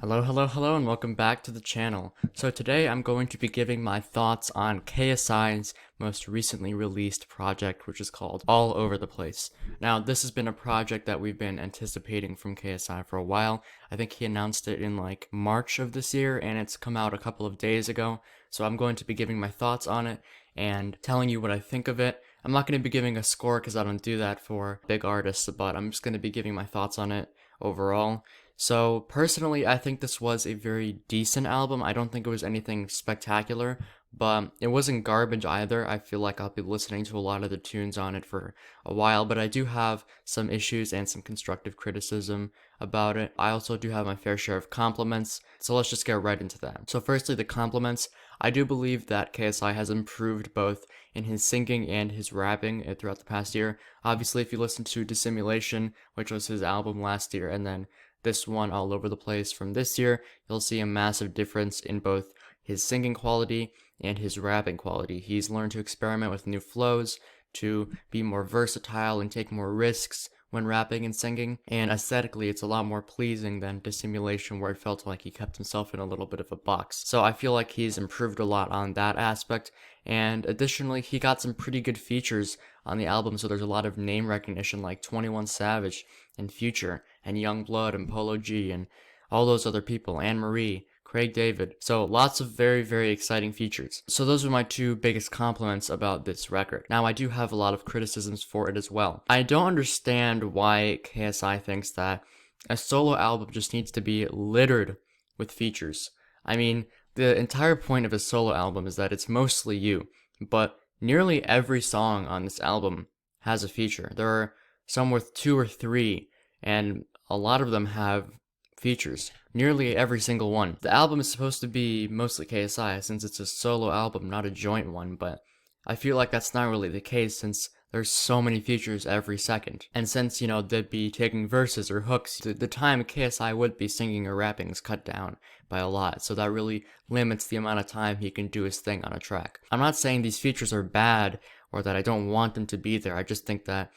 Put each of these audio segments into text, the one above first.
Hello, and welcome back to the channel. So today I'm going to be giving my thoughts on KSI's most recently released project, which is called All Over the Place. Now, this has been a project that we've been anticipating from KSI for a while. I think he announced it in like March of this year, and it's come out a couple of days ago. So I'm going to be giving my thoughts on it and telling you what I think of it. I'm not going to be giving a score because I don't do that for big artists, but I'm just going to be giving my thoughts on it overall. So personally, I think this was a very decent album. I don't think it was anything spectacular, but it wasn't garbage either. I feel like I'll be listening to a lot of the tunes on it for a while, but I do have some issues and some constructive criticism about it. I also do have my fair share of compliments, so let's just get right into that. So firstly, the compliments. I do believe that KSI has improved both in his singing and his rapping throughout the past year. Obviously, if you listen to Dissimulation, which was his album last year, and then this one All Over the Place from this year, you'll see a massive difference in both his singing quality and his rapping quality. He's learned to experiment with new flows, to be more versatile and take more risks when rapping and singing, and aesthetically it's a lot more pleasing than Dissimulation, where it felt like he kept himself in a little bit of a box. So I feel like he's improved a lot on that aspect, and additionally he got some pretty good features on the album, so there's a lot of name recognition like 21 Savage and Future and Youngblood and Polo G and all those other people, Anne Marie, Craig David. So lots of very exciting features. So those are my two biggest compliments about this record. Now I do have a lot of criticisms for it as well. I don't understand why KSI thinks that a solo album just needs to be littered with features. I mean, the entire point of a solo album is that it's mostly you, but nearly every song on this album has a feature. There are some with 2 or 3, and a lot of them have features. Nearly every single one. The album is supposed to be mostly KSI since it's a solo album, not a joint one, but I feel like that's not really the case since there's so many features every second. And since, they'd be taking verses or hooks, the time KSI would be singing or rapping is cut down by a lot, so that really limits the amount of time he can do his thing on a track. I'm not saying these features are bad or that I don't want them to be there. I just think that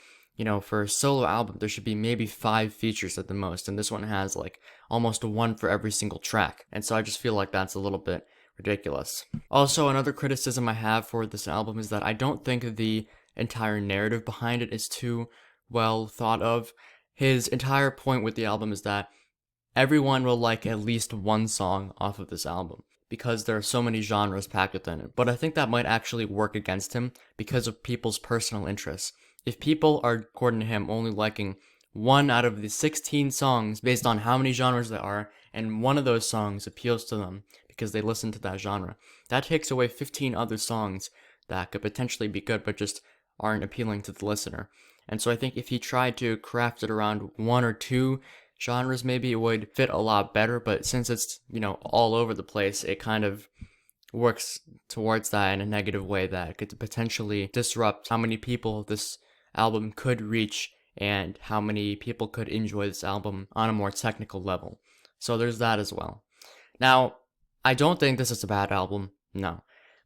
for a solo album, there should be maybe 5 features at the most, and this one has like almost one for every single track. And so I just feel like that's a little bit ridiculous. Also, another criticism I have for this album is that I don't think the entire narrative behind it is too well thought of. His entire point with the album is that everyone will like at least one song off of this album, because there are so many genres packed within it. But I think that might actually work against him because of people's personal interests. If people are, according to him, only liking 1 out of the 16 songs based on how many genres there are, and one of those songs appeals to them because they listen to that genre, that takes away 15 other songs that could potentially be good but just aren't appealing to the listener. And so I think if he tried to craft it around 1 or 2 genres, maybe it would fit a lot better, but since it's, all over the place, it kind of works towards that in a negative way that could potentially disrupt how many people this album could reach and how many people could enjoy this album on a more technical level. So there's that as well. Now, I don't think this is a bad album, no.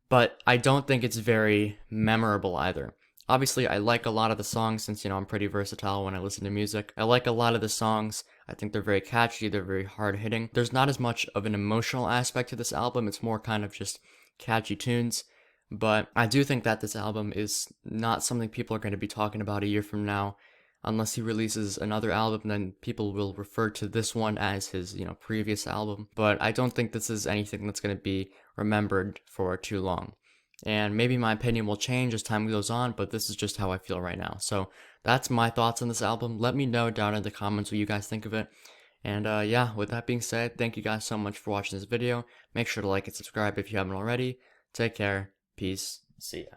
But I don't think it's very memorable either. Obviously, I like a lot of the songs since, I'm pretty versatile when I listen to music. I like a lot of the songs. I think they're very catchy, they're very hard-hitting. There's not as much of an emotional aspect to this album, it's more kind of just catchy tunes. But I do think that this album is not something people are going to be talking about a year from now. Unless he releases another album, then people will refer to this one as his, previous album. But I don't think this is anything that's going to be remembered for too long. And maybe my opinion will change as time goes on, but this is just how I feel right now. So that's my thoughts on this album. Let me know down in the comments what you guys think of it. And yeah, with that being said, thank you guys so much for watching this video. Make sure to like and subscribe if you haven't already. Take care. Peace. See ya.